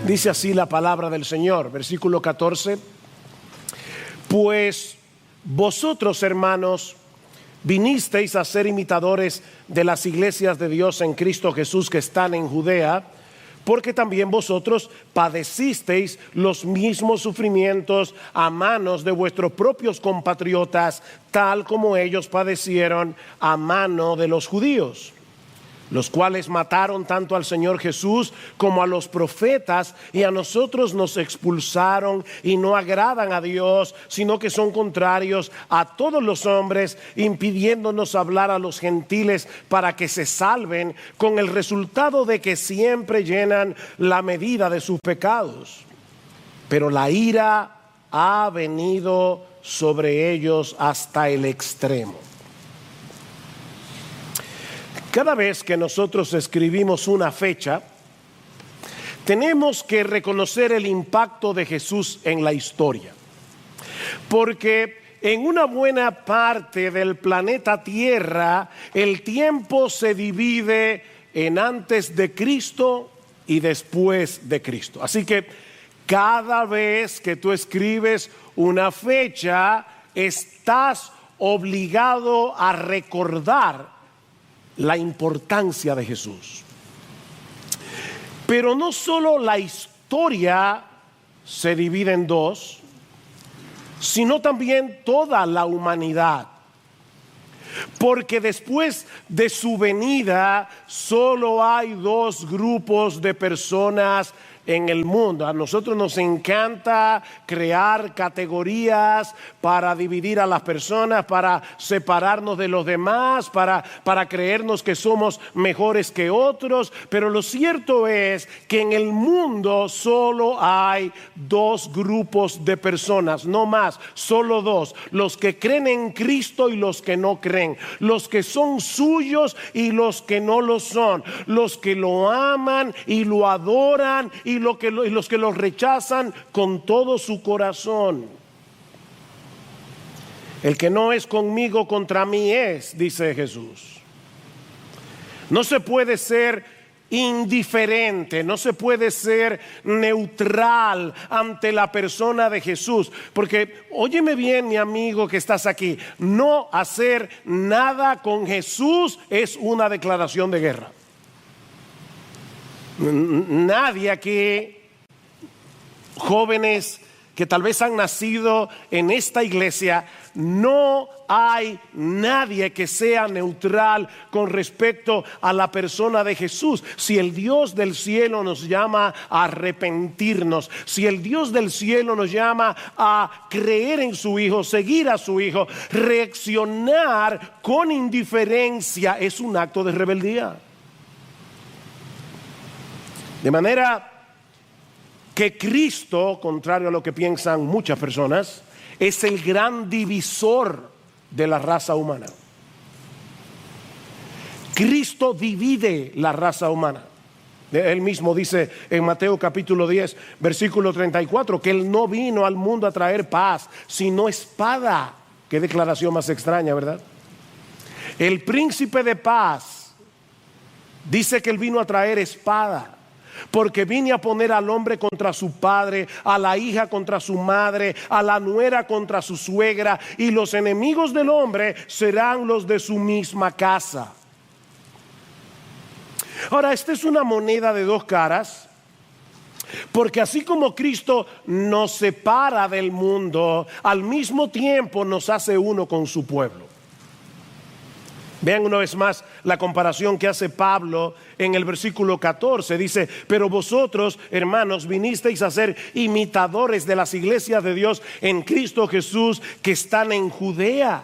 Dice así la palabra del Señor, versículo 14. Pues vosotros, hermanos, vinisteis a ser imitadores de las iglesias de Dios en Cristo Jesús que están en Judea, porque también vosotros padecisteis los mismos sufrimientos a manos de vuestros propios compatriotas, tal como ellos padecieron a mano de los judíos, los cuales mataron tanto al Señor Jesús como a los profetas, y a nosotros nos expulsaron y no agradan a Dios, sino que son contrarios a todos los hombres, impidiéndonos hablar a los gentiles para que se salven, con el resultado de que siempre llenan la medida de sus pecados. Pero la ira ha venido sobre ellos hasta el extremo. Cada vez que nosotros escribimos una fecha, tenemos que reconocer el impacto de Jesús en la historia. Porque en una buena parte del planeta Tierra, el tiempo se divide en antes de Cristo y después de Cristo. Así que cada vez que tú escribes una fecha, estás obligado a recordar la importancia de Jesús. Pero no solo la historia se divide en dos, sino también toda la humanidad. Porque después de su venida solo hay dos grupos de personas en el mundo. A nosotros nos encanta crear categorías para dividir a las personas, para separarnos de los demás, para creernos que somos mejores que otros. Pero lo cierto es que en el mundo solo hay dos grupos de personas, no más, solo dos: los que creen en Cristo y los que no creen, los que son suyos y los que no lo son, los que lo aman y lo adoran y los que lo rechazan con todo su corazón. El que no es conmigo, contra mí es, dice Jesús. No se puede ser indiferente, no se puede ser neutral ante la persona de Jesús, porque óyeme bien, mi amigo que estás aquí, no hacer nada con Jesús es una declaración de guerra. Nadie aquí, jóvenes que tal vez han nacido en esta iglesia, no hay nadie que sea neutral con respecto a la persona de Jesús. Si el Dios del cielo nos llama a arrepentirnos, si el Dios del cielo nos llama a creer en su Hijo, seguir a su Hijo, reaccionar con indiferencia es un acto de rebeldía. De manera que Cristo, contrario a lo que piensan muchas personas, es el gran divisor de la raza humana. Cristo divide la raza humana. Él mismo dice en Mateo capítulo 10, versículo 34, que Él no vino al mundo a traer paz, sino espada. Qué declaración más extraña, ¿verdad? El príncipe de paz dice que Él vino a traer espada. Porque vine a poner al hombre contra su padre, a la hija contra su madre, a la nuera contra su suegra, y los enemigos del hombre serán los de su misma casa. Ahora, esta es una moneda de dos caras, porque así como Cristo nos separa del mundo, al mismo tiempo nos hace uno con su pueblo. Vean una vez más la comparación que hace Pablo en el versículo 14. Dice: pero vosotros, hermanos, vinisteis a ser imitadores de las iglesias de Dios en Cristo Jesús que están en Judea.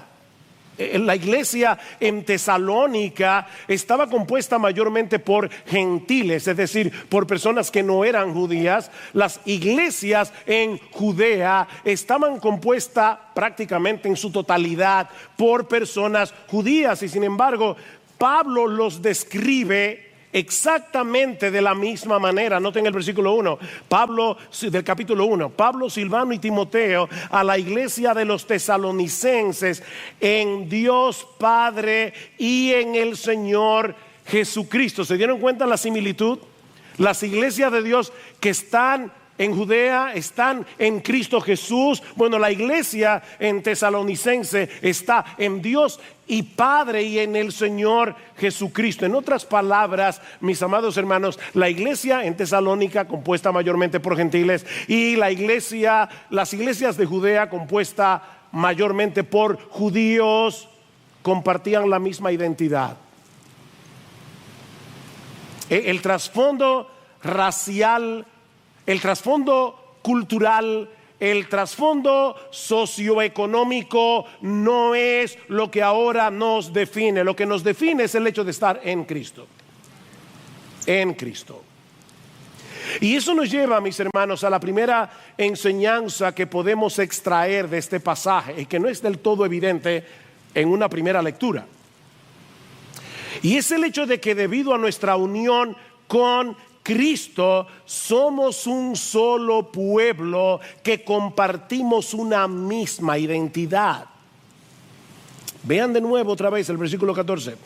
La iglesia en Tesalónica estaba compuesta mayormente por gentiles, es decir, por personas que no eran judías. Las iglesias en Judea estaban compuestas prácticamente en su totalidad por personas judías, y sin embargo Pablo los describe exactamente de la misma manera. Noten el versículo 1, Pablo, del capítulo 1, Pablo, Silvano y Timoteo, a la iglesia de los tesalonicenses, en Dios Padre y en el Señor Jesucristo. ¿Se dieron cuenta la similitud? Las iglesias de Dios que están en Judea están en Cristo Jesús. Bueno, la iglesia en Tesalonicense está en Dios y Padre y en el Señor Jesucristo. En otras palabras, mis amados hermanos, la iglesia en Tesalónica, compuesta mayormente por gentiles, y las iglesias de Judea, compuesta mayormente por judíos, compartían la misma identidad. El trasfondo racial, el trasfondo cultural, el trasfondo socioeconómico no es lo que ahora nos define. Lo que nos define es el hecho de estar en Cristo. En Cristo. Y eso nos lleva, mis hermanos, a la primera enseñanza que podemos extraer de este pasaje y que no es del todo evidente en una primera lectura. Y es el hecho de que debido a nuestra unión con Cristo somos un solo pueblo que compartimos una misma identidad. Vean de nuevo otra vez el versículo 14.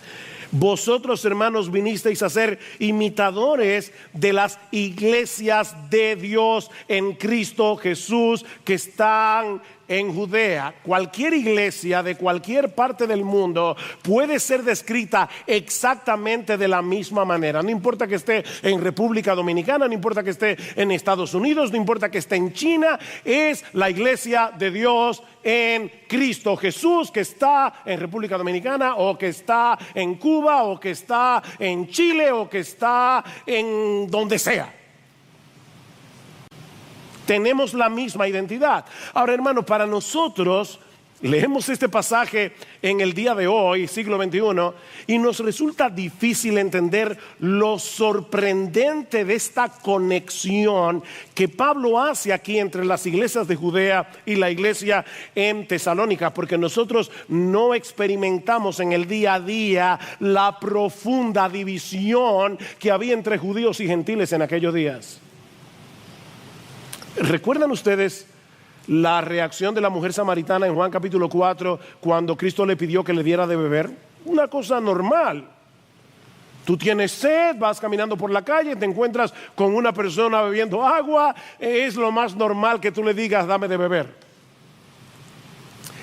Vosotros, hermanos, vinisteis a ser imitadores de las iglesias de Dios en Cristo Jesús que están en Judea. Cualquier iglesia de cualquier parte del mundo puede ser descrita exactamente de la misma manera. No importa que esté en República Dominicana, no importa que esté en Estados Unidos, no importa que esté en China, es la iglesia de Dios en Cristo Jesús que está en República Dominicana o que está en Cuba o que está en Chile o que está en donde sea. Tenemos la misma identidad. Ahora, hermano, para nosotros leemos este pasaje en el día de hoy, siglo XXI, y nos resulta difícil entender lo sorprendente de esta conexión que Pablo hace aquí entre las iglesias de Judea y la iglesia en Tesalónica, porque nosotros no experimentamos en el día a día la profunda división que había entre judíos y gentiles en aquellos días. ¿Recuerdan ustedes la reacción de la mujer samaritana en Juan capítulo 4 cuando Cristo le pidió que le diera de beber? Una cosa normal. Tú tienes sed, vas caminando por la calle, te encuentras con una persona bebiendo agua, es lo más normal que tú le digas, dame de beber.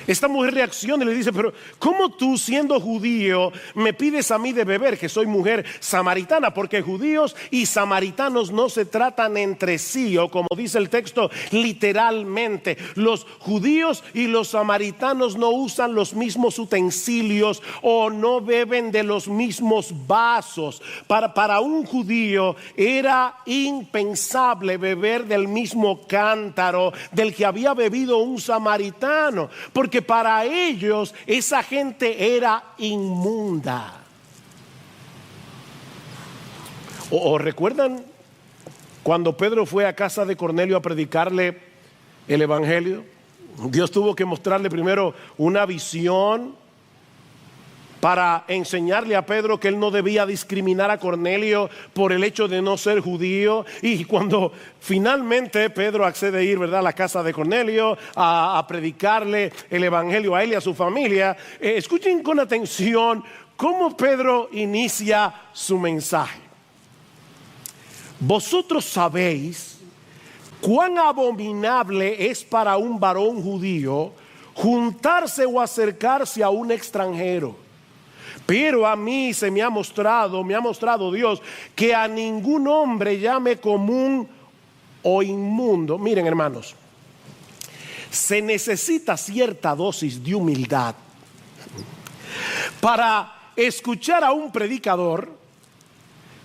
Esta mujer reacciona y le dice, pero ¿cómo tú, siendo judío, me pides a mí de beber, que soy mujer samaritana? Porque judíos y samaritanos no se tratan entre sí, o como dice el texto, literalmente. Los judíos y los samaritanos no usan los mismos utensilios o no beben de los mismos vasos. Para un judío era impensable beber del mismo cántaro del que había bebido un samaritano, porque para ellos esa gente era inmunda. ¿O recuerdan cuando Pedro fue a casa de Cornelio a predicarle el evangelio? Dios tuvo que mostrarle primero una visión para enseñarle a Pedro que él no debía discriminar a Cornelio por el hecho de no ser judío. Y cuando finalmente Pedro accede a ir, ¿verdad?, a la casa de Cornelio a predicarle el evangelio a él y a su familia, escuchen con atención cómo Pedro inicia su mensaje. Vosotros sabéis cuán abominable es para un varón judío juntarse o acercarse a un extranjero. Pero a mí se me ha mostrado Dios, que a ningún hombre llame común o inmundo. Miren, hermanos, se necesita cierta dosis de humildad para escuchar a un predicador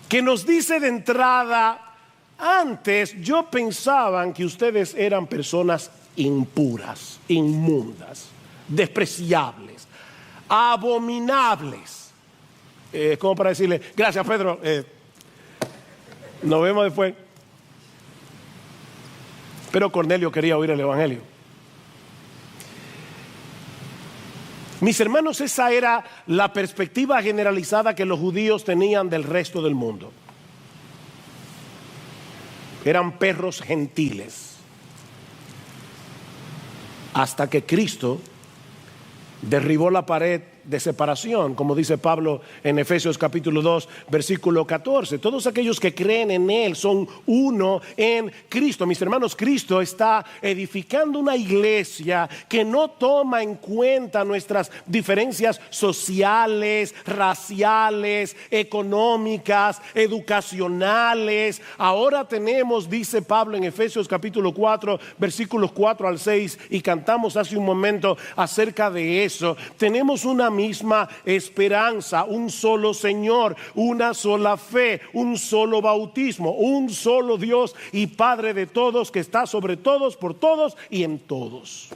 que nos dice de entrada, antes yo pensaba que ustedes eran personas impuras, inmundas, despreciables, abominables. Como para decirle, gracias Pedro, nos vemos después. Pero Cornelio quería oír el evangelio. Mis hermanos, esa era la perspectiva generalizada que los judíos tenían del resto del mundo. Eran perros gentiles. Hasta que Cristo derribó la pared de separación, como dice Pablo en Efesios capítulo 2, versículo 14. Todos aquellos que creen en Él son uno en Cristo. Mis hermanos, Cristo está edificando una iglesia que no toma en cuenta nuestras diferencias sociales, raciales, económicas, educacionales. Ahora tenemos, dice Pablo en Efesios capítulo 4, versículos 4 al 6, y cantamos hace un momento acerca de eso. Tenemos una misma esperanza, un solo Señor, una sola fe, un solo bautismo, un solo Dios y Padre de todos, que está sobre todos, por todos y en todos.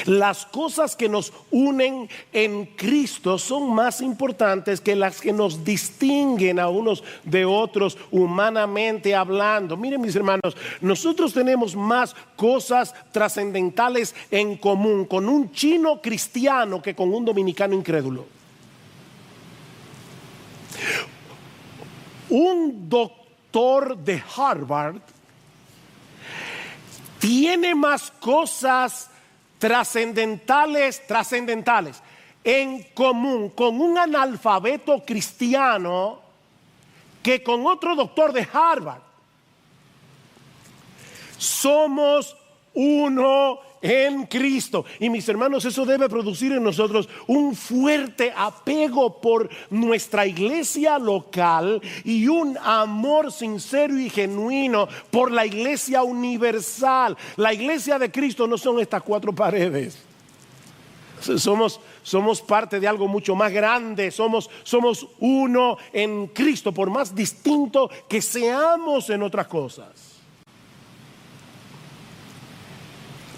Las cosas que nos unen en Cristo son más importantes que las que nos distinguen a unos de otros humanamente hablando. Miren, mis hermanos, nosotros tenemos más cosas trascendentales en común con un chino cristiano que con un dominicano incrédulo. Un doctor de Harvard tiene más cosas trascendentales en común con un analfabeto cristiano que con otro doctor de Harvard. Somos uno en Cristo. Y mis hermanos, eso debe producir en nosotros un fuerte apego por nuestra iglesia local y un amor sincero y genuino por la iglesia universal. La iglesia de Cristo no son estas cuatro paredes. Somos parte de algo mucho más grande. Somos uno en Cristo, por más distinto que seamos en otras cosas.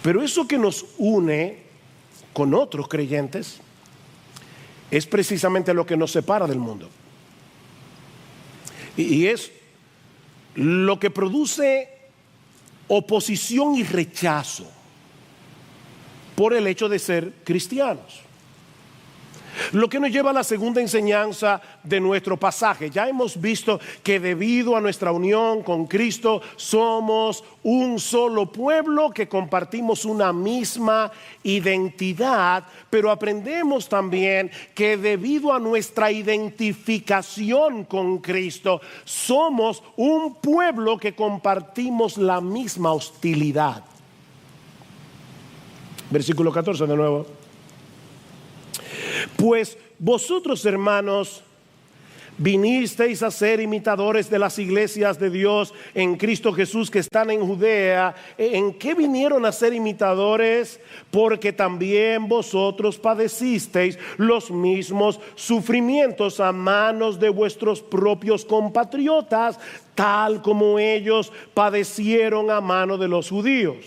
Pero eso que nos une con otros creyentes es precisamente lo que nos separa del mundo. Y es lo que produce oposición y rechazo por el hecho de ser cristianos. Lo que nos lleva a la segunda enseñanza de nuestro pasaje. Ya hemos visto que debido a nuestra unión con Cristo somos un solo pueblo que compartimos una misma identidad, pero aprendemos también que debido a nuestra identificación con Cristo somos un pueblo que compartimos la misma hostilidad. Versículo 14 de nuevo. Pues vosotros, hermanos, vinisteis a ser imitadores de las iglesias de Dios en Cristo Jesús que están en Judea. ¿En qué vinieron a ser imitadores? Porque también vosotros padecisteis los mismos sufrimientos a manos de vuestros propios compatriotas, tal como ellos padecieron a mano de los judíos.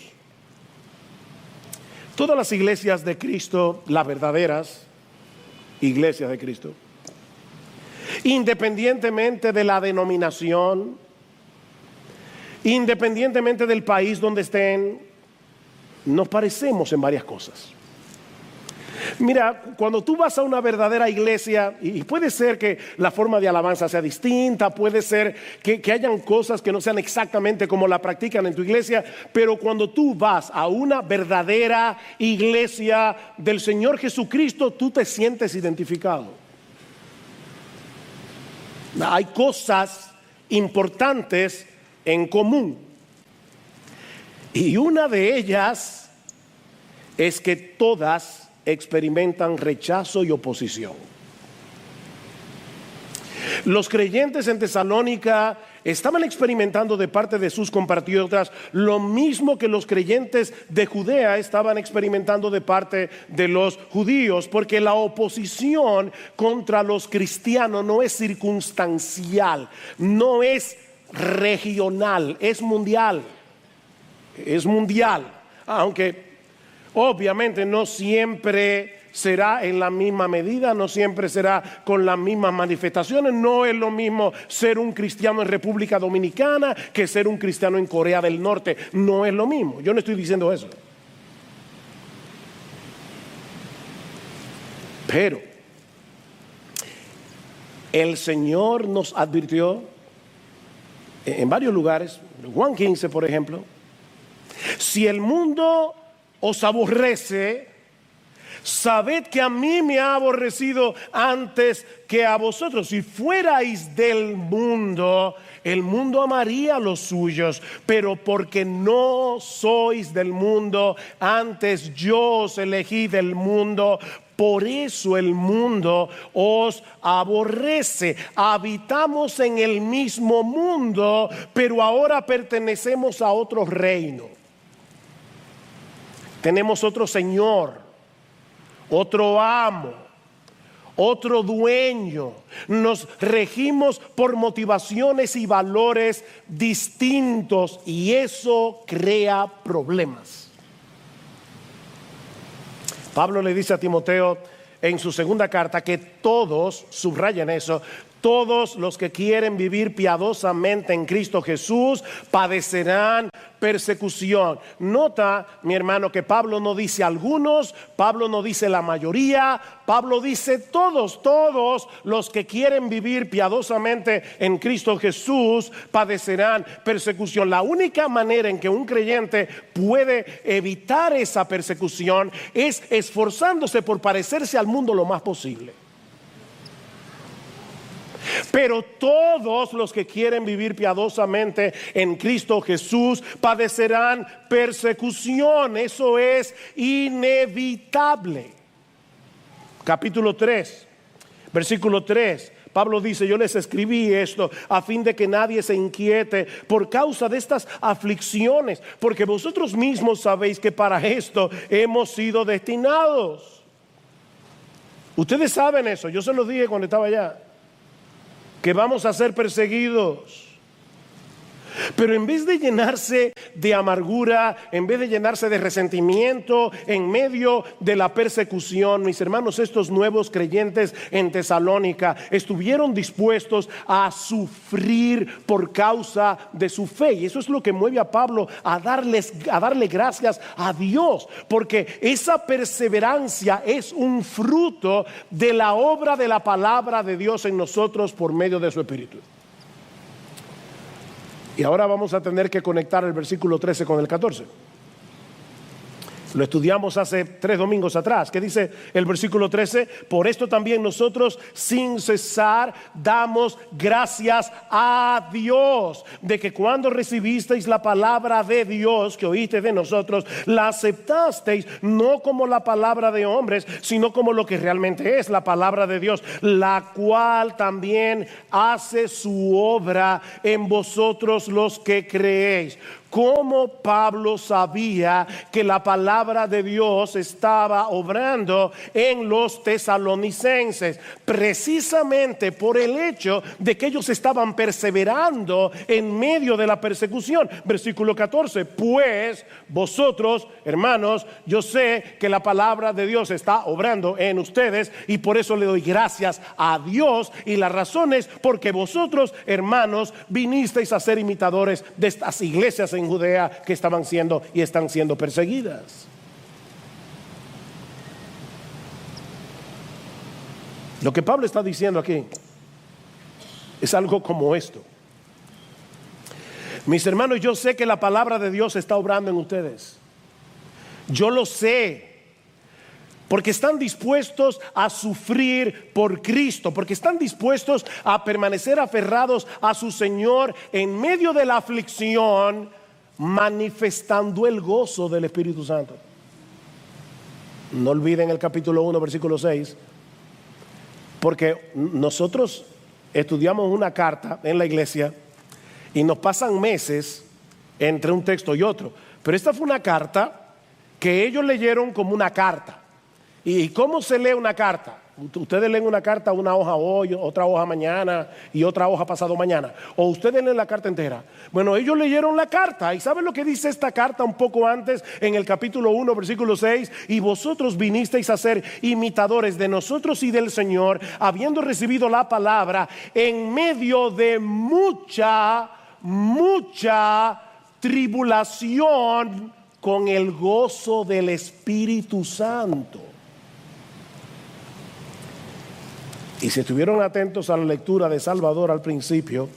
Todas las iglesias de Cristo, las verdaderas iglesias de Cristo, independientemente de la denominación, independientemente del país donde estén, nos parecemos en varias cosas. Mira, cuando tú vas a una verdadera iglesia, y puede ser que la forma de alabanza sea distinta, puede ser que hayan cosas que no sean exactamente como la practican en tu iglesia, pero cuando tú vas a una verdadera iglesia del Señor Jesucristo, tú te sientes identificado. Hay cosas importantes en común, y una de ellas es que todas experimentan rechazo y oposición. Los creyentes en Tesalónica estaban experimentando de parte de sus compatriotas lo mismo que los creyentes de Judea estaban experimentando de parte de los judíos, porque la oposición contra los cristianos no es circunstancial, no es regional, es mundial. Es mundial, aunque obviamente no siempre será en la misma medida, no siempre será con las mismas manifestaciones. No es lo mismo ser un cristiano en República Dominicana que ser un cristiano en Corea del Norte. No es lo mismo, yo no estoy diciendo eso. Pero el Señor nos advirtió en varios lugares, Juan 15 por ejemplo: si el mundo os aborrece, sabed que a mí me ha aborrecido antes que a vosotros. Si fuerais del mundo, el mundo amaría a los suyos, pero porque no sois del mundo, antes yo os elegí del mundo, por eso el mundo os aborrece. Habitamos en el mismo mundo, pero ahora pertenecemos a otro reino. Tenemos otro Señor, otro amo, otro dueño. Nos regimos por motivaciones y valores distintos y eso crea problemas. Pablo le dice a Timoteo en su segunda carta que todos, subrayen eso, todos los que quieren vivir piadosamente en Cristo Jesús padecerán persecución. Nota, mi hermano, que Pablo no dice algunos, Pablo no dice la mayoría, Pablo dice todos los que quieren vivir piadosamente en Cristo Jesús padecerán persecución. La única manera en que un creyente puede evitar esa persecución es esforzándose por parecerse al mundo lo más posible. Pero todos los que quieren vivir piadosamente en Cristo Jesús padecerán persecución. Eso es inevitable. Capítulo 3, versículo 3. Pablo dice: yo les escribí esto a fin de que nadie se inquiete por causa de estas aflicciones, porque vosotros mismos sabéis que para esto hemos sido destinados. Ustedes saben eso, yo se los dije cuando estaba allá, que vamos a ser perseguidos. Pero en vez de llenarse de amargura, en vez de llenarse de resentimiento en medio de la persecución, mis hermanos, estos nuevos creyentes en Tesalónica estuvieron dispuestos a sufrir por causa de su fe. Y eso es lo que mueve a Pablo a darle gracias a Dios, porque esa perseverancia es un fruto de la obra de la palabra de Dios en nosotros por medio de su Espíritu. Y ahora vamos a tener que conectar el versículo 13 con el 14. Lo estudiamos hace 3 domingos atrás. ¿Qué dice el versículo 13? Por esto también nosotros sin cesar damos gracias a Dios de que cuando recibisteis la palabra de Dios que oíste de nosotros, la aceptasteis no como la palabra de hombres, sino como lo que realmente es la palabra de Dios, la cual también hace su obra en vosotros los que creéis. Como Pablo sabía que la palabra de Dios estaba obrando en los tesalonicenses, precisamente por el hecho de que ellos estaban perseverando en medio de la persecución. Versículo 14: pues vosotros, hermanos, yo sé que la palabra de Dios está obrando en ustedes y por eso le doy gracias a Dios, y la razón es porque vosotros, hermanos, vinisteis a ser imitadores de estas iglesias en Judea que estaban siendo y están siendo perseguidas. Lo que Pablo está diciendo aquí es algo como esto: mis hermanos, yo sé que la palabra de Dios está obrando en ustedes. Yo lo sé, porque están dispuestos a sufrir por Cristo, porque están dispuestos a permanecer aferrados a su Señor en medio de la aflicción, manifestando el gozo del Espíritu Santo. No olviden el capítulo 1, versículo 6, porque nosotros estudiamos una carta en la iglesia y nos pasan meses entre un texto y otro, pero esta fue una carta que ellos leyeron como una carta. ¿Y cómo se lee una carta? Ustedes leen una carta, una hoja hoy, otra hoja mañana y otra hoja pasado mañana, o ustedes leen la carta entera. Bueno, ellos leyeron la carta, y ¿saben lo que dice esta carta un poco antes en el capítulo 1, versículo 6? Y vosotros vinisteis a ser imitadores de nosotros y del Señor, habiendo recibido la palabra en medio de mucha tribulación, con el gozo del Espíritu Santo. Y si estuvieron atentos a la lectura de Salvador al principio,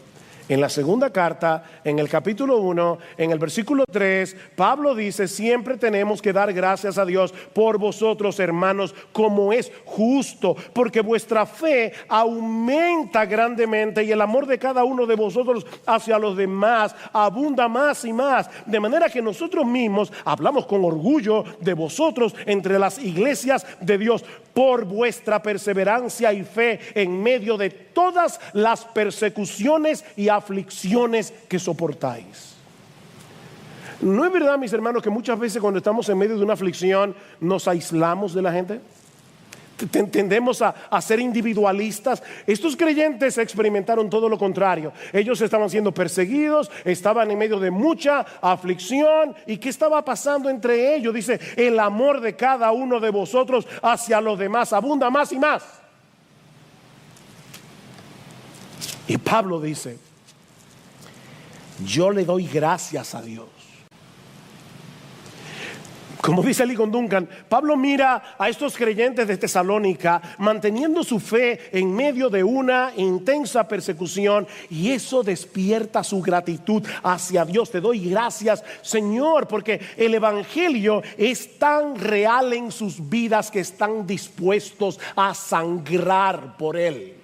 En la segunda carta, en el capítulo 1, en el versículo 3, Pablo dice: siempre tenemos que dar gracias a Dios por vosotros, hermanos, como es justo, porque vuestra fe aumenta grandemente y el amor de cada uno de vosotros hacia los demás abunda más y más, de manera que nosotros mismos hablamos con orgullo de vosotros entre las iglesias de Dios, por vuestra perseverancia y fe en medio de todas las persecuciones y aflicciones que soportáis. ¿No es verdad, mis hermanos, que muchas veces cuando estamos en medio de una aflicción nos aislamos de la gente? Tendemos a ser individualistas. Estos creyentes experimentaron todo lo contrario. Ellos estaban siendo perseguidos, estaban en medio de mucha aflicción. ¿Y qué estaba pasando entre ellos? Dice: el amor de cada uno de vosotros hacia los demás abunda más y más. Y Pablo dice: yo le doy gracias a Dios. Como dice Ligon Duncan, Pablo mira a estos creyentes de Tesalónica manteniendo su fe en medio de una intensa persecución, y eso despierta su gratitud hacia Dios. Te doy gracias, Señor, porque el evangelio es tan real en sus vidas que están dispuestos a sangrar por él.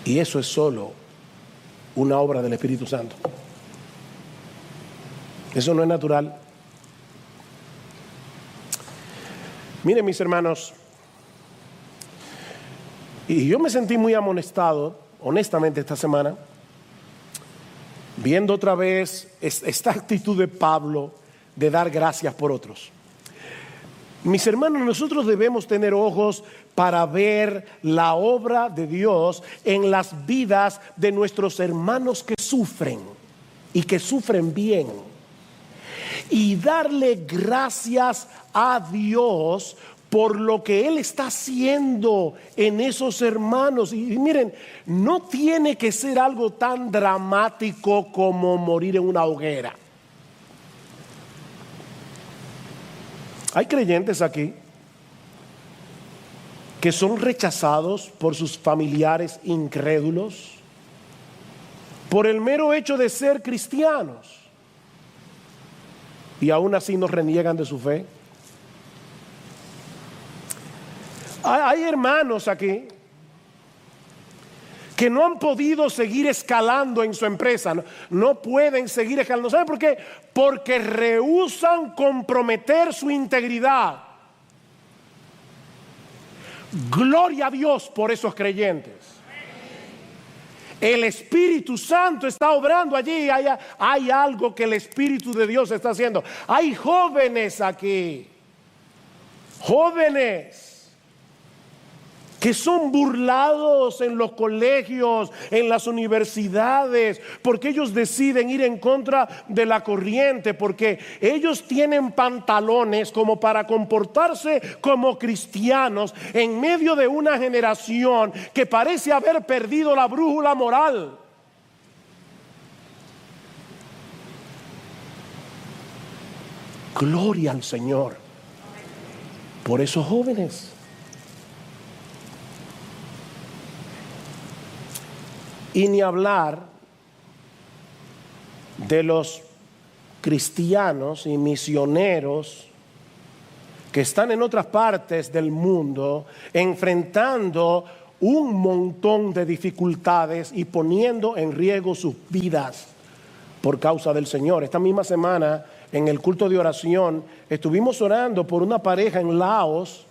Y eso es solo una obra del Espíritu Santo. Eso no es natural. Miren, mis hermanos, y yo me sentí muy amonestado, honestamente, esta semana, viendo otra vez esta actitud de Pablo de dar gracias por otros. Mis hermanos, nosotros debemos tener ojos para ver la obra de Dios en las vidas de nuestros hermanos que sufren y que sufren bien. Y darle gracias a Dios por lo que Él está haciendo en esos hermanos. Y miren, no tiene que ser algo tan dramático como morir en una hoguera. Hay creyentes aquí que son rechazados por sus familiares incrédulos por el mero hecho de ser cristianos, y aún así no reniegan de su fe. Hay hermanos aquí que no han podido seguir escalando en su empresa, no pueden seguir escalando. ¿Saben por qué? Porque rehúsan comprometer su integridad. Gloria a Dios por esos creyentes. El Espíritu Santo está obrando allí. Hay algo que el Espíritu de Dios está haciendo. Hay jóvenes aquí, jóvenes que son burlados en los colegios, en las universidades, porque ellos deciden ir en contra de la corriente, porque ellos tienen pantalones como para comportarse como cristianos en medio de una generación que parece haber perdido la brújula moral. Gloria al Señor por esos jóvenes. Y ni hablar de los cristianos y misioneros que están en otras partes del mundo enfrentando un montón de dificultades y poniendo en riesgo sus vidas por causa del Señor. Esta misma semana, en el culto de oración, estuvimos orando por una pareja en Laos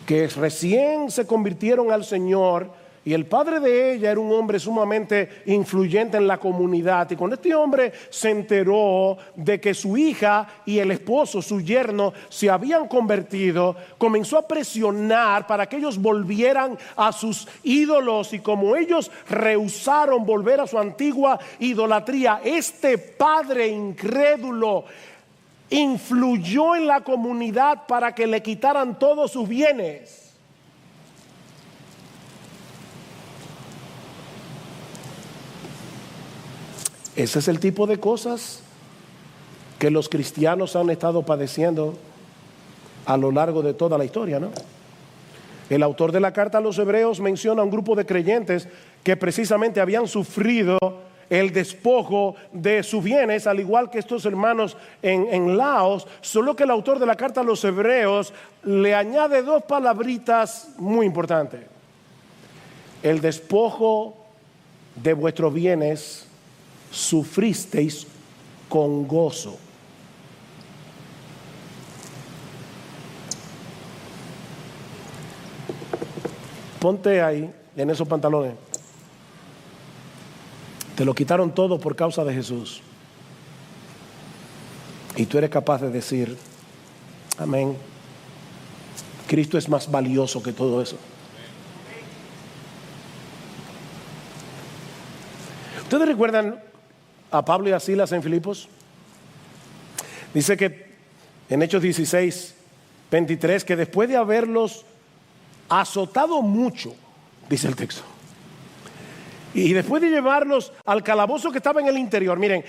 que recién se convirtieron al Señor. Y el padre de ella era un hombre sumamente influyente en la comunidad. Y cuando este hombre se enteró de que su hija y el esposo, su yerno, se habían convertido, comenzó a presionar para que ellos volvieran a sus ídolos. Y como ellos rehusaron volver a su antigua idolatría, este padre incrédulo influyó en la comunidad para que le quitaran todos sus bienes. Ese es el tipo de cosas que los cristianos han estado padeciendo a lo largo de toda la historia, ¿no? El autor de la carta a los hebreos menciona a un grupo de creyentes que precisamente habían sufrido el despojo de sus bienes, al igual que estos hermanos en Laos, solo que el autor de la carta a los hebreos le añade dos palabritas muy importantes. El despojo de vuestros bienes sufristeis con gozo. Ponte ahí, en esos pantalones. Te lo quitaron todo por causa de Jesús. Y tú eres capaz de decir, amén. Cristo es más valioso que todo eso. ¿Ustedes recuerdan a Pablo y a Silas en Filipos? Dice que en Hechos 16, 23, que después de haberlos azotado mucho, dice el texto, y después de llevarlos al calabozo que estaba en el interior, miren,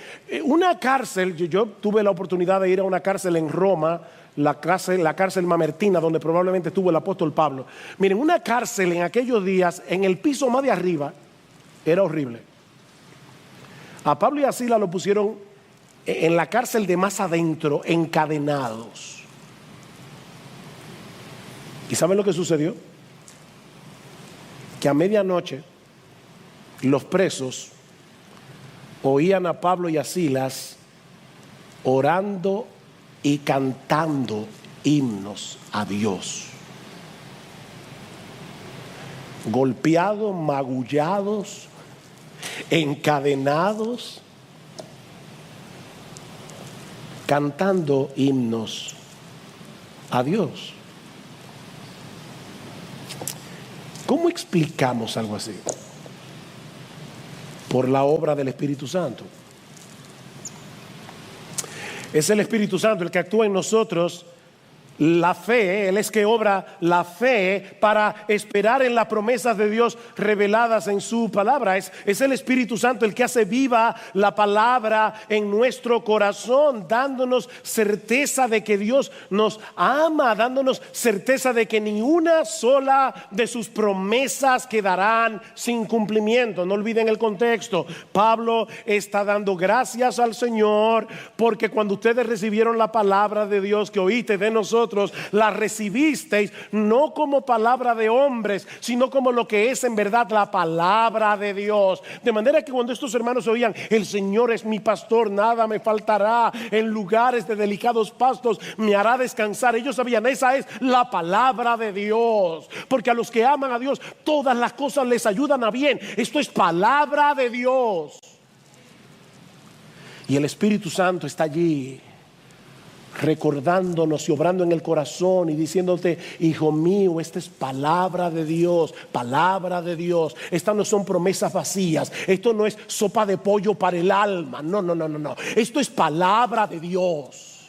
una cárcel, yo tuve la oportunidad de ir a una cárcel en Roma, la cárcel Mamertina, donde probablemente estuvo el apóstol Pablo. Miren, una cárcel en aquellos días, en el piso más de arriba, era horrible. A Pablo y a Silas lo pusieron en la cárcel de más adentro, encadenados. ¿Y saben lo que sucedió? Que a medianoche los presos oían a Pablo y a Silas orando y cantando himnos a Dios. Golpeados, magullados, encadenados, cantando himnos a Dios. ¿Cómo explicamos algo así? Por la obra del Espíritu Santo. Es el Espíritu Santo el que actúa en nosotros la fe. Él es que obra la fe para esperar en las promesas de Dios reveladas en su palabra. Es el Espíritu Santo el que hace viva la palabra en nuestro corazón, dándonos certeza de que Dios nos ama, dándonos certeza de que ni una sola de sus promesas quedarán sin cumplimiento. No olviden el contexto. Pablo está dando gracias al Señor porque cuando ustedes recibieron la palabra de Dios que oíste de nosotros, la recibisteis no como palabra de hombres, sino como lo que es en verdad la palabra de Dios. De manera que cuando estos hermanos oían, el Señor es mi pastor, nada me faltará, en lugares de delicados pastos me hará descansar, ellos sabían, esa es la palabra de Dios, porque a los que aman a Dios todas las cosas les ayudan a bien. Esto es palabra de Dios. Y el Espíritu Santo está allí recordándonos y obrando en el corazón y diciéndote, hijo mío, esta es palabra de Dios, palabra de Dios. Estas no son promesas vacías, esto no es sopa de pollo para el alma, no. Esto es palabra de Dios.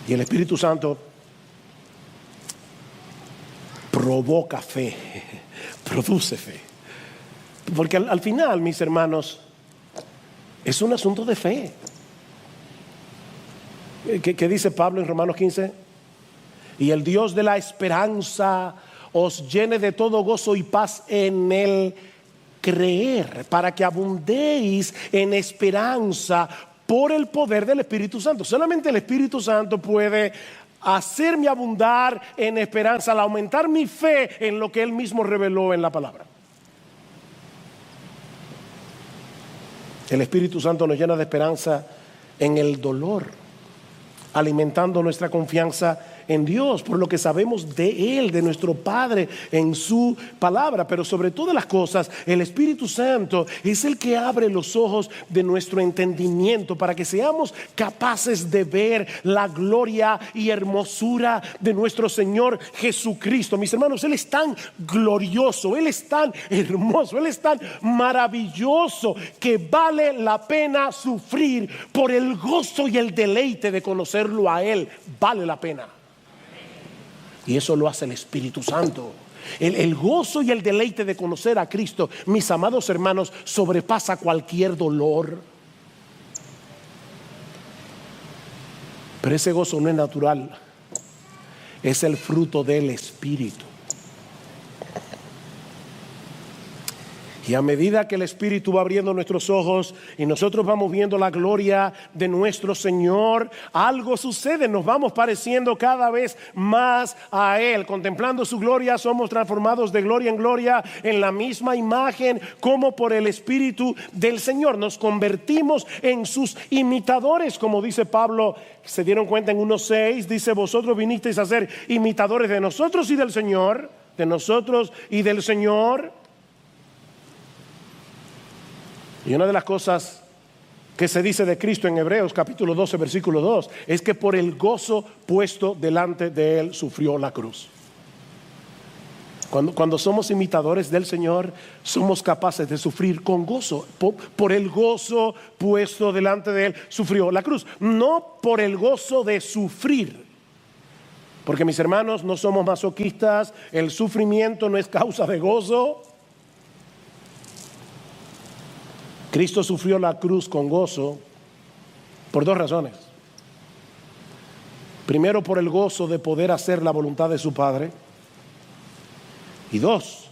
Y el Espíritu Santo provoca fe, produce fe. Porque al final, mis hermanos, es un asunto de fe. ¿Qué dice Pablo en Romanos 15? Y el Dios de la esperanza os llene de todo gozo y paz en el creer, para que abundéis en esperanza por el poder del Espíritu Santo. Solamente el Espíritu Santo puede hacerme abundar en esperanza, al aumentar mi fe en lo que Él mismo reveló en la palabra. El Espíritu Santo nos llena de esperanza en el dolor, alimentando nuestra confianza en Dios, por lo que sabemos de Él, de nuestro Padre, en su palabra. Pero sobre todas las cosas, el Espíritu Santo es el que abre los ojos de nuestro entendimiento para que seamos capaces de ver la gloria y hermosura de nuestro Señor Jesucristo. Mis hermanos, Él es tan glorioso, Él es tan hermoso, Él es tan maravilloso que vale la pena sufrir por el gozo y el deleite de conocerlo a Él. Vale la pena. Y eso lo hace el Espíritu Santo. El gozo y el deleite de conocer a Cristo, mis amados hermanos, sobrepasa cualquier dolor. Pero ese gozo no es natural, es el fruto del Espíritu. Y a medida que el Espíritu va abriendo nuestros ojos y nosotros vamos viendo la gloria de nuestro Señor, algo sucede, nos vamos pareciendo cada vez más a Él. Contemplando su gloria, somos transformados de gloria en gloria en la misma imagen como por el Espíritu del Señor. Nos convertimos en sus imitadores, como dice Pablo. Se dieron cuenta en 1:6, dice: vosotros vinisteis a ser imitadores de nosotros y del Señor, de nosotros y del Señor. Y una de las cosas que se dice de Cristo en Hebreos capítulo 12 versículo 2 es que por el gozo puesto delante de Él sufrió la cruz. Cuando somos imitadores del Señor, somos capaces de sufrir con gozo. Por el gozo puesto delante de Él sufrió la cruz. No por el gozo de sufrir. Porque, mis hermanos, no somos masoquistas. El sufrimiento no es causa de gozo. Cristo sufrió la cruz con gozo por dos razones. Primero, por el gozo de poder hacer la voluntad de su Padre. Y dos,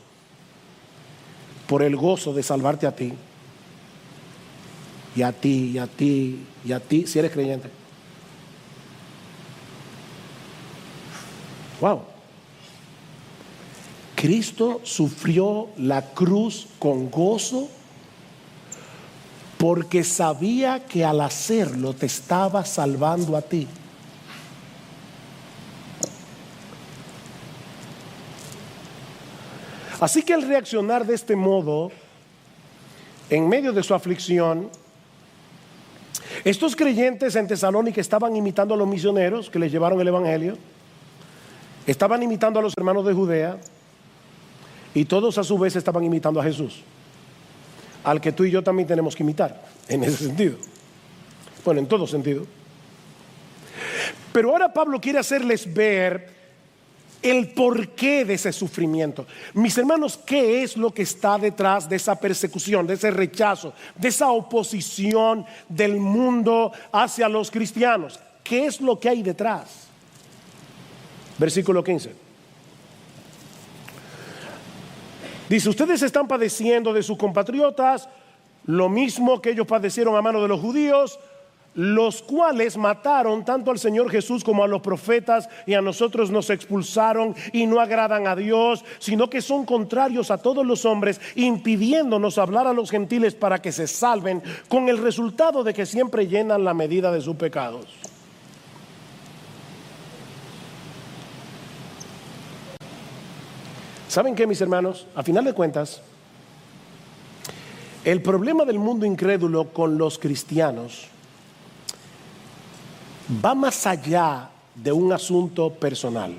por el gozo de salvarte a ti. Y a ti, y a ti, y a ti, si eres creyente. Wow. Cristo sufrió la cruz con gozo porque sabía que al hacerlo te estaba salvando a ti. Así que al reaccionar de este modo, en medio de su aflicción, estos creyentes en Tesalónica estaban imitando a los misioneros que les llevaron el Evangelio, estaban imitando a los hermanos de Judea, y todos a su vez estaban imitando a Jesús, al que tú y yo también tenemos que imitar, en ese sentido. Bueno, en todo sentido. Pero ahora Pablo quiere hacerles ver el porqué de ese sufrimiento. Mis hermanos, ¿qué es lo que está detrás de esa persecución, de ese rechazo, de esa oposición del mundo hacia los cristianos? ¿Qué es lo que hay detrás? Versículo 15. Dice: ustedes están padeciendo de sus compatriotas lo mismo que ellos padecieron a mano de los judíos, los cuales mataron tanto al Señor Jesús como a los profetas, y a nosotros nos expulsaron y no agradan a Dios, sino que son contrarios a todos los hombres, impidiéndonos hablar a los gentiles para que se salven, con el resultado de que siempre llenan la medida de sus pecados. ¿Saben qué, mis hermanos? A final de cuentas, el problema del mundo incrédulo con los cristianos va más allá de un asunto personal.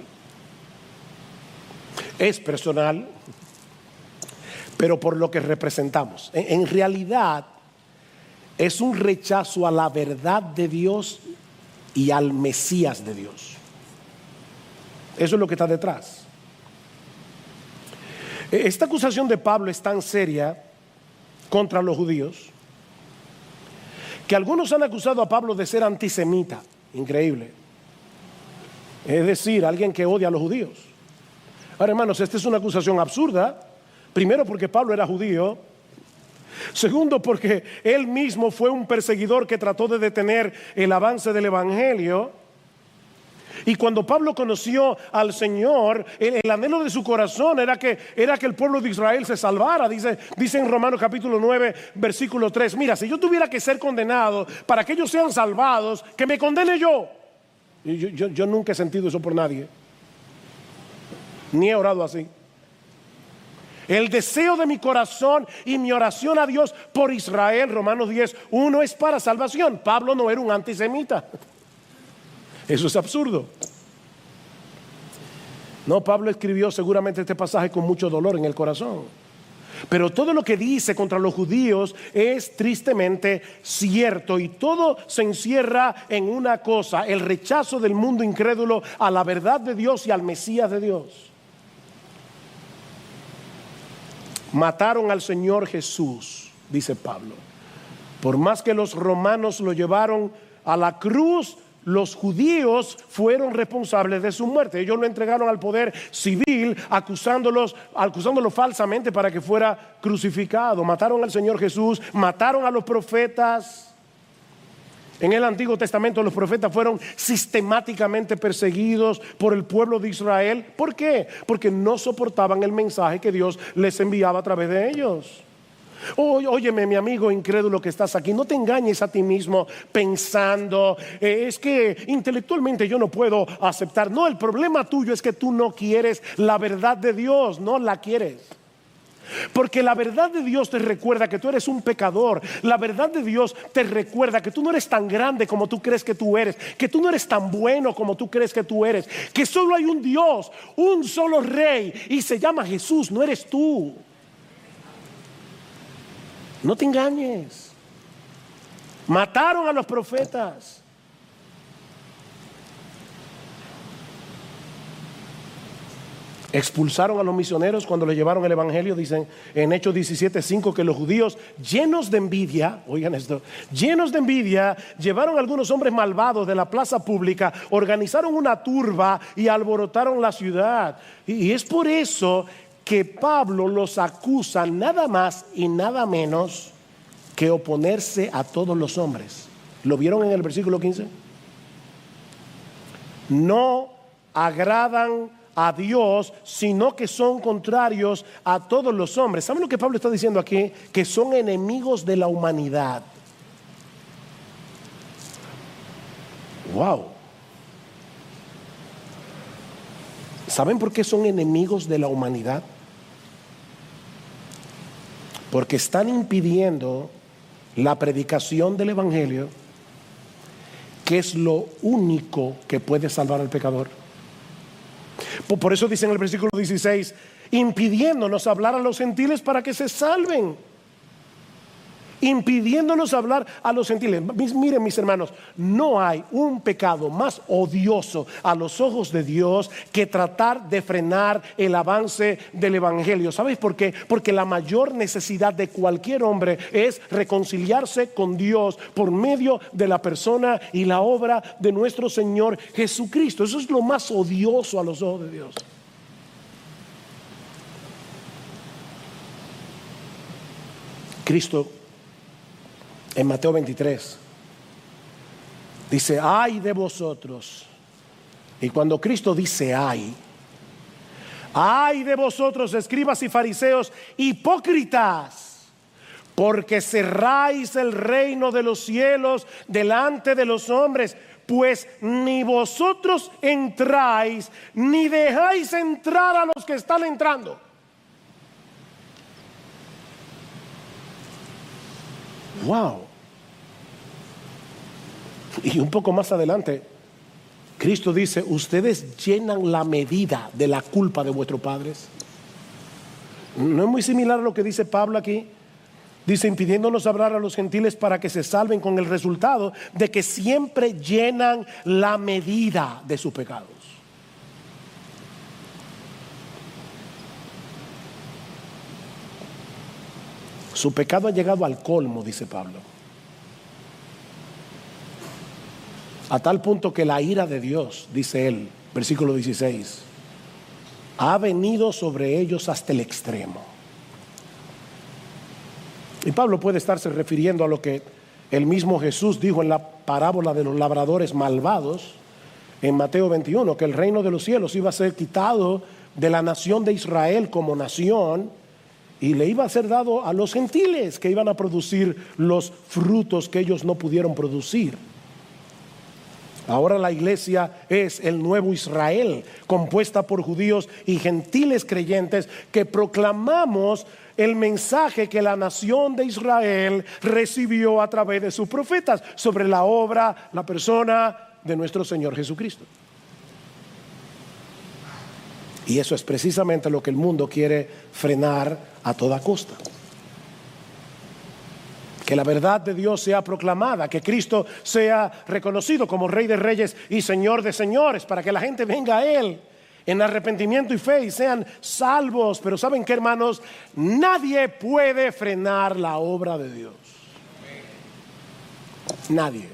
Es personal, pero por lo que representamos. En realidad, es un rechazo a la verdad de Dios y al Mesías de Dios. Eso es lo que está detrás. Esta acusación de Pablo es tan seria contra los judíos que algunos han acusado a Pablo de ser antisemita. Increíble. Es decir, alguien que odia a los judíos. Ahora, hermanos, esta es una acusación absurda. Primero, porque Pablo era judío. Segundo, porque él mismo fue un perseguidor que trató de detener el avance del evangelio. Y cuando Pablo conoció al Señor, el anhelo de su corazón era que el pueblo de Israel se salvara. Dice en Romanos capítulo 9 versículo 3: mira, si yo tuviera que ser condenado para que ellos sean salvados, que me condene yo. Yo nunca he sentido eso por nadie, ni he orado así. El deseo de mi corazón y mi oración a Dios por Israel, Romanos 10:1, es para salvación. Pablo no era un antisemita. Eso es absurdo. No, Pablo escribió seguramente este pasaje con mucho dolor en el corazón. Pero todo lo que dice contra los judíos es tristemente cierto, y todo se encierra en una cosa: el rechazo del mundo incrédulo a la verdad de Dios y al Mesías de Dios. Mataron al Señor Jesús, dice Pablo. Por más que los romanos lo llevaron a la cruz, los judíos fueron responsables de su muerte. Ellos lo entregaron al poder civil, acusándolo falsamente para que fuera crucificado. Mataron al Señor Jesús, mataron a los profetas. En el Antiguo Testamento los profetas fueron sistemáticamente perseguidos por el pueblo de Israel. ¿Por qué? Porque no soportaban el mensaje que Dios les enviaba a través de ellos. Óyeme, mi amigo incrédulo que estás aquí, no te engañes a ti mismo pensando, es que intelectualmente yo no puedo aceptar. No, el problema tuyo es que tú no quieres la verdad de Dios, no la quieres. Porque la verdad de Dios te recuerda que tú eres un pecador. La verdad de Dios te recuerda que tú no eres tan grande como tú crees que tú eres, que tú no eres tan bueno como tú crees que tú eres, que solo hay un Dios, un solo rey, y se llama Jesús, no eres tú. No te engañes. Mataron a los profetas. Expulsaron a los misioneros cuando le llevaron el evangelio. Dicen en Hechos 17:5 que los judíos, llenos de envidia, oigan esto, llenos de envidia, llevaron a algunos hombres malvados de la plaza pública, organizaron una turba y alborotaron la ciudad. Y es por eso que Pablo los acusa nada más y nada menos que oponerse a todos los hombres. ¿Lo vieron en el versículo 15? No agradan a Dios, sino que son contrarios a todos los hombres. ¿Saben lo que Pablo está diciendo aquí? Que son enemigos de la humanidad. Wow. ¿Saben por qué son enemigos de la humanidad? Porque están impidiendo la predicación del evangelio, que es lo único que puede salvar al pecador. Por eso dice en el versículo 16, impidiéndonos hablar a los gentiles para que se salven. Impidiéndonos hablar a los gentiles. Miren, mis hermanos, no hay un pecado más odioso a los ojos de Dios que tratar de frenar el avance del evangelio. ¿Sabéis por qué? Porque la mayor necesidad de cualquier hombre es reconciliarse con Dios por medio de la persona y la obra de nuestro Señor Jesucristo. Eso es lo más odioso a los ojos de Dios. Cristo en Mateo 23 dice, ay de vosotros. Y cuando Cristo dice ay de vosotros, escribas y fariseos, hipócritas, porque cerráis el reino de los cielos delante de los hombres, pues ni vosotros entráis, ni dejáis entrar a los que están entrando. Wow. Y un poco más adelante, Cristo dice, ustedes llenan la medida de la culpa de vuestros padres. ¿No es muy similar a lo que dice Pablo aquí? Dice, impidiéndonos hablar a los gentiles para que se salven, con el resultado de que siempre llenan la medida de sus pecados. Su pecado ha llegado al colmo, dice Pablo. A tal punto que la ira de Dios, dice él, versículo 16, ha venido sobre ellos hasta el extremo. Y Pablo puede estarse refiriendo a lo que el mismo Jesús dijo en la parábola de los labradores malvados en Mateo 21, que el reino de los cielos iba a ser quitado de la nación de Israel como nación y le iba a ser dado a los gentiles, que iban a producir los frutos que ellos no pudieron producir. Ahora la iglesia es el nuevo Israel, compuesta por judíos y gentiles creyentes que proclamamos el mensaje que la nación de Israel recibió a través de sus profetas sobre la obra, la persona de nuestro Señor Jesucristo. Y eso es precisamente lo que el mundo quiere frenar a toda costa. Que la verdad de Dios sea proclamada, que Cristo sea reconocido como Rey de Reyes y Señor de Señores, para que la gente venga a Él en arrepentimiento y fe y sean salvos. Pero ¿saben qué, hermanos? Nadie puede frenar la obra de Dios. Nadie.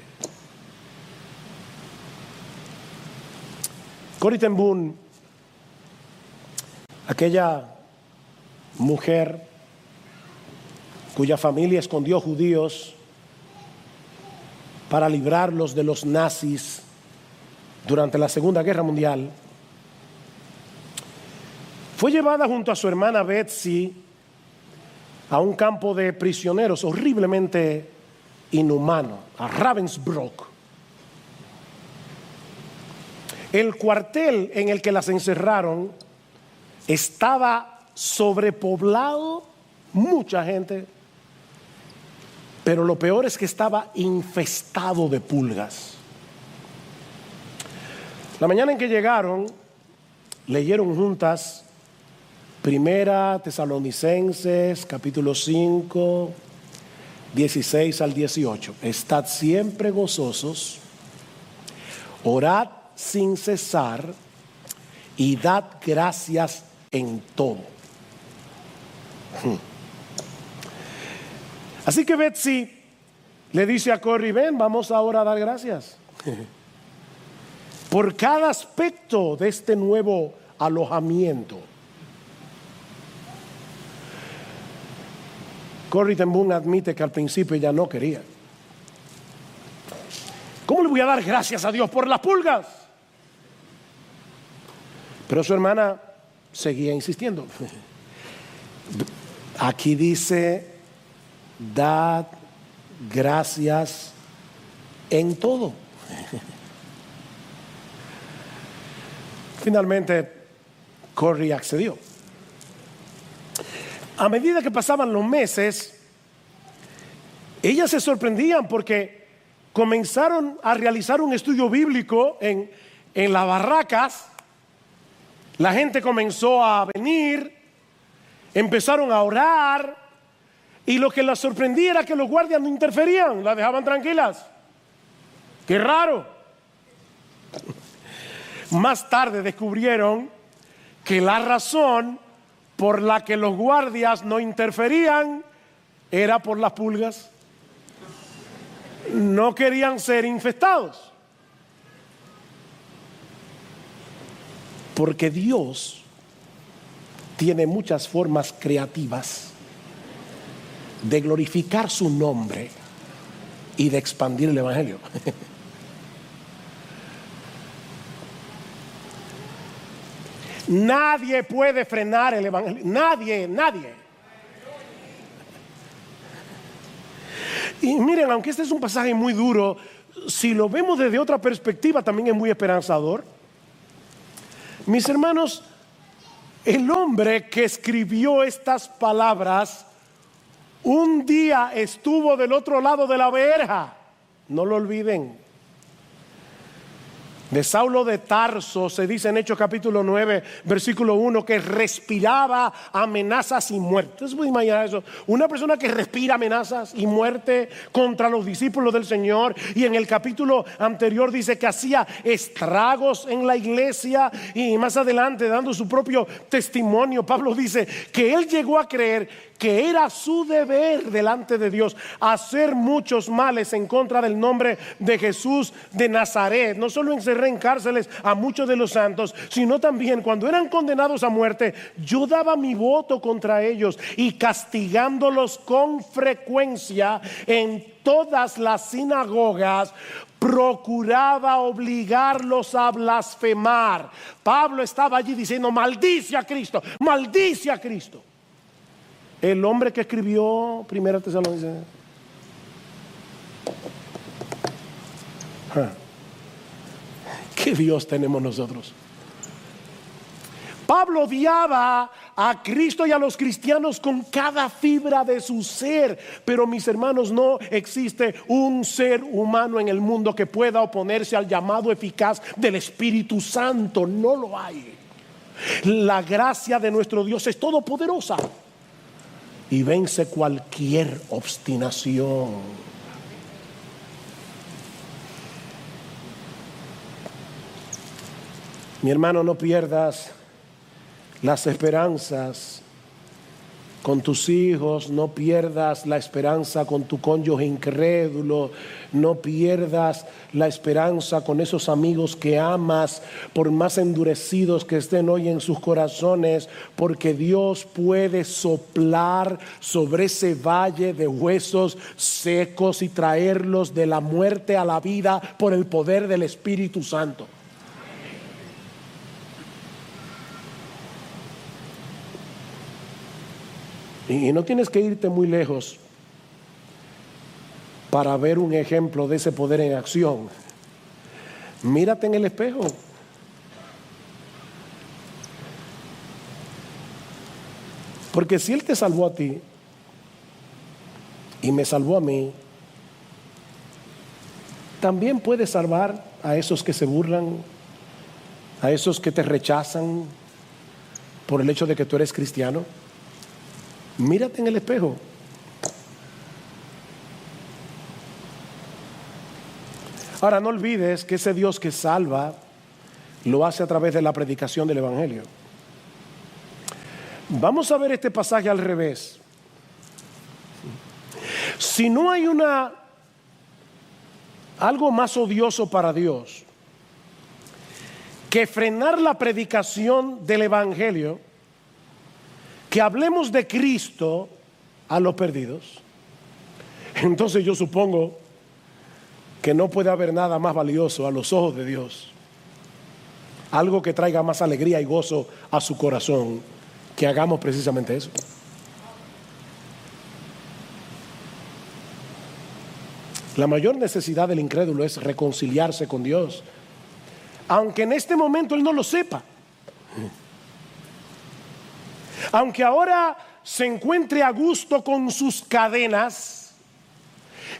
Corrie ten Boom, aquella mujer cuya familia escondió judíos para librarlos de los nazis durante la Segunda Guerra Mundial, fue llevada junto a su hermana Betsy a un campo de prisioneros horriblemente inhumano, a Ravensbrück. El cuartel en el que las encerraron estaba sobrepoblado, mucha gente, pero lo peor es que estaba infestado de pulgas. La mañana en que llegaron, leyeron juntas Primera Tesalonicenses, capítulo 5, 16 al 18. Estad siempre gozosos, orad sin cesar y dad gracias en todo. Así que Betsy le dice a Corrie: ven, vamos ahora a dar gracias por cada aspecto de este nuevo alojamiento. Corrie ten Boom admite que al principio ella no quería. ¿Cómo le voy a dar gracias a Dios por las pulgas? Pero su hermana seguía insistiendo. Aquí dice: dad gracias en todo. Finalmente, Corrie accedió. A medida que pasaban los meses, ellas se sorprendían porque comenzaron a realizar un estudio bíblico en las barracas. La gente comenzó a venir, empezaron a orar, y lo que las sorprendía era que los guardias no interferían, las dejaban tranquilas. ¡Qué raro! Más tarde descubrieron que la razón por la que los guardias no interferían era por las pulgas. No querían ser infestados. Porque Dios tiene muchas formas creativas de glorificar su nombre y de expandir el evangelio. Nadie puede frenar el evangelio. Nadie. Y miren, aunque este es un pasaje muy duro, si lo vemos desde otra perspectiva también es muy esperanzador. Mis hermanos, el hombre que escribió estas palabras un día estuvo del otro lado de la verja. No lo olviden. De Saulo de Tarso se dice en Hechos capítulo 9, versículo 1, que respiraba amenazas y muerte. ¿Ustedes pueden imaginar eso? Una persona que respira amenazas y muerte contra los discípulos del Señor. Y en el capítulo anterior dice que hacía estragos en la iglesia. Y más adelante, dando su propio testimonio, Pablo dice que él llegó a creer que era su deber delante de Dios hacer muchos males en contra del nombre de Jesús de Nazaret. No solo encerré en cárceles a muchos de los santos, sino también cuando eran condenados a muerte, yo daba mi voto contra ellos, y castigándolos con frecuencia en todas las sinagogas, procuraba obligarlos a blasfemar. Pablo estaba allí diciendo: maldice a Cristo, maldice a Cristo. El hombre que escribió Primera Tesalonicenses. ¿Qué Dios tenemos nosotros? Pablo odiaba a Cristo y a los cristianos con cada fibra de su ser. Pero mis hermanos, no existe un ser humano en el mundo que pueda oponerse al llamado eficaz del Espíritu Santo. No lo hay. La gracia de nuestro Dios es todopoderosa y vence cualquier obstinación. Mi hermano, no pierdas las esperanzas con tus hijos, no pierdas la esperanza con tu cónyuge incrédulo, no pierdas la esperanza con esos amigos que amas, por más endurecidos que estén hoy en sus corazones, porque Dios puede soplar sobre ese valle de huesos secos y traerlos de la muerte a la vida por el poder del Espíritu Santo. Y no tienes que irte muy lejos para ver un ejemplo de ese poder en acción. Mírate en el espejo. Porque si Él te salvó a ti y me salvó a mí, también puede salvar a esos que se burlan, a esos que te rechazan por el hecho de que tú eres cristiano. Mírate en el espejo. Ahora, no olvides que ese Dios que salva lo hace a través de la predicación del Evangelio. Vamos a ver este pasaje al revés. Si no hay algo más odioso para Dios que frenar la predicación del Evangelio, que hablemos de Cristo a los perdidos, entonces yo supongo que no puede haber nada más valioso a los ojos de Dios, algo que traiga más alegría y gozo a su corazón, que hagamos precisamente eso. La mayor necesidad del incrédulo es reconciliarse con Dios, aunque en este momento él no lo sepa. Aunque ahora se encuentre a gusto con sus cadenas,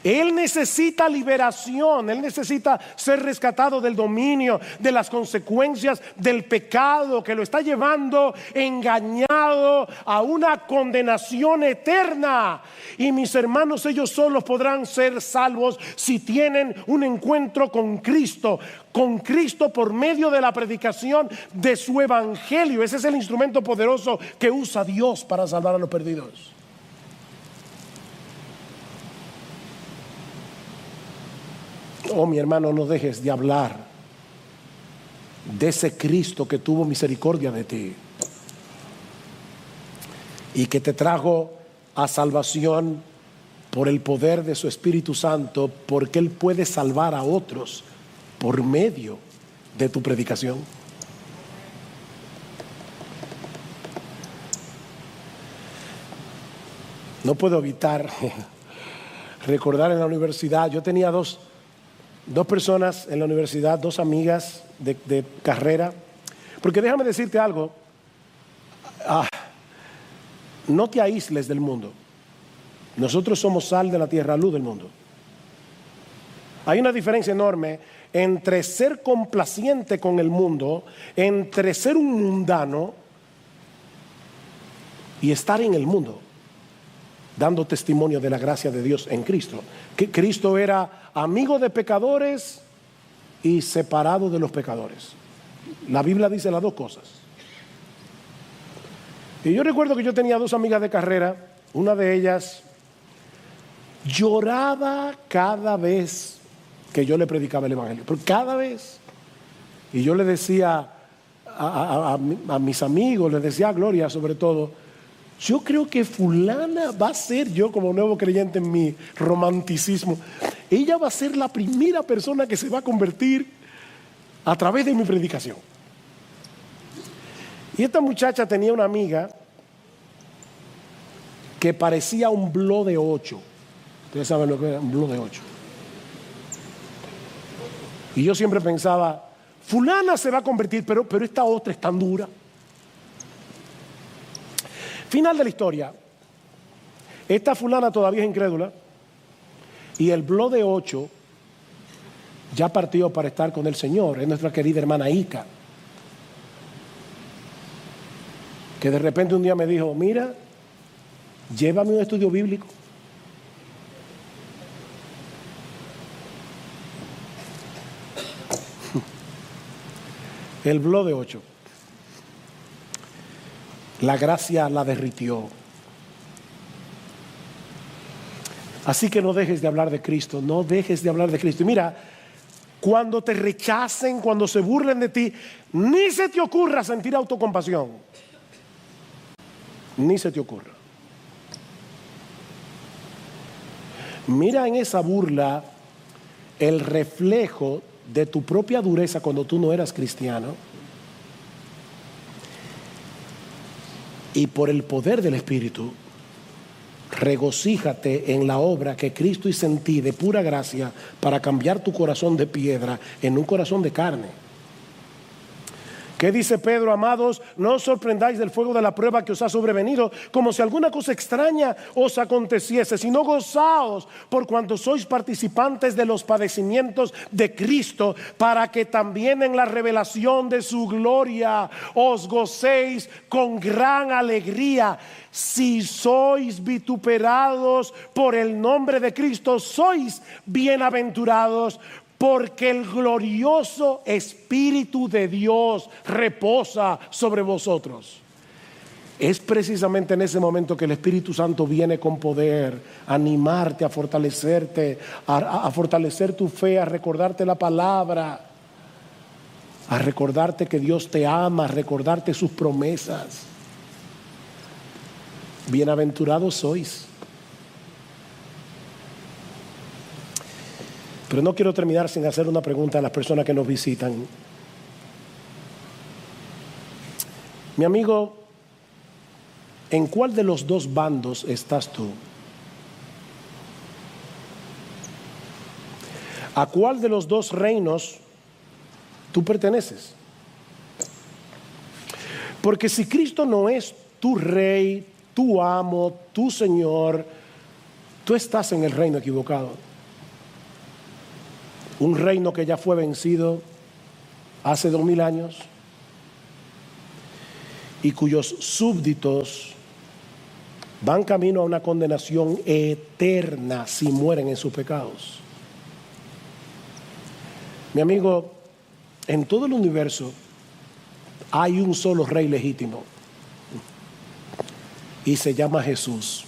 él necesita liberación, él necesita ser rescatado del dominio, de las consecuencias del pecado que lo está llevando engañado a una condenación eterna. Y mis hermanos, ellos solos podrán ser salvos si tienen un encuentro con Cristo por medio de la predicación de su evangelio. Ese es el instrumento poderoso que usa Dios para salvar a los perdidos. Oh, mi hermano, no dejes de hablar de ese Cristo que tuvo misericordia de ti y que te trajo a salvación por el poder de su Espíritu Santo, porque Él puede salvar a otros por medio de tu predicación. No puedo evitar recordar en la universidad, yo tenía dos personas en la universidad, dos amigas de carrera, porque déjame decirte algo, no te aísles del mundo. Nosotros somos sal de la tierra, luz del mundo. Hay una diferencia enorme entre ser complaciente con el mundo, entre ser un mundano y estar en el mundo, dando testimonio de la gracia de Dios en Cristo. Que Cristo era amigo de pecadores y separado de los pecadores. La Biblia dice las dos cosas. Y yo recuerdo que yo tenía dos amigas de carrera. Una de ellas lloraba cada vez que yo le predicaba el evangelio, pero cada vez. Y yo le decía a mis amigos, les decía a Gloria sobre todo, yo creo que fulana va a ser, yo como nuevo creyente en mi romanticismo, ella va a ser la primera persona que se va a convertir a través de mi predicación. Y esta muchacha tenía una amiga que parecía un blog de 8. Ustedes saben lo que era un blog de 8. Y yo siempre pensaba, fulana se va a convertir, pero esta otra es tan dura. Final de la historia. Esta fulana todavía es incrédula y el blog de 8 ya partió para estar con el Señor. Es nuestra querida hermana Ica, que de repente un día me dijo, mira, llévame a un estudio bíblico. El blog de 8. La gracia la derritió. Así que no dejes de hablar de Cristo, no dejes de hablar de Cristo. Y mira, cuando te rechacen, cuando se burlen de ti, ni se te ocurra sentir autocompasión. Ni se te ocurra. Mira en esa burla el reflejo de tu propia dureza cuando tú no eras cristiano. Y por el poder del Espíritu, regocíjate en la obra que Cristo hizo en ti de pura gracia para cambiar tu corazón de piedra en un corazón de carne. ¿Qué dice Pedro? Amados, no os sorprendáis del fuego de la prueba que os ha sobrevenido, como si alguna cosa extraña os aconteciese, sino gozaos por cuanto sois participantes de los padecimientos de Cristo, para que también en la revelación de su gloria os gocéis con gran alegría. Si sois vituperados por el nombre de Cristo, sois bienaventurados, porque el glorioso Espíritu de Dios reposa sobre vosotros. Es precisamente en ese momento que el Espíritu Santo viene con poder a animarte, a fortalecerte, a fortalecer tu fe, a recordarte la palabra, a recordarte que Dios te ama, a recordarte sus promesas. Bienaventurados sois. Pero no quiero terminar sin hacer una pregunta a las personas que nos visitan. Mi amigo, ¿en cuál de los dos bandos estás tú? ¿A cuál de los dos reinos tú perteneces? Porque si Cristo no es tu rey, tu amo, tu Señor, tú estás en el reino equivocado. Un reino que ya fue vencido hace 2000 años y cuyos súbditos van camino a una condenación eterna si mueren en sus pecados. Mi amigo, en todo el universo hay un solo rey legítimo y se llama Jesús.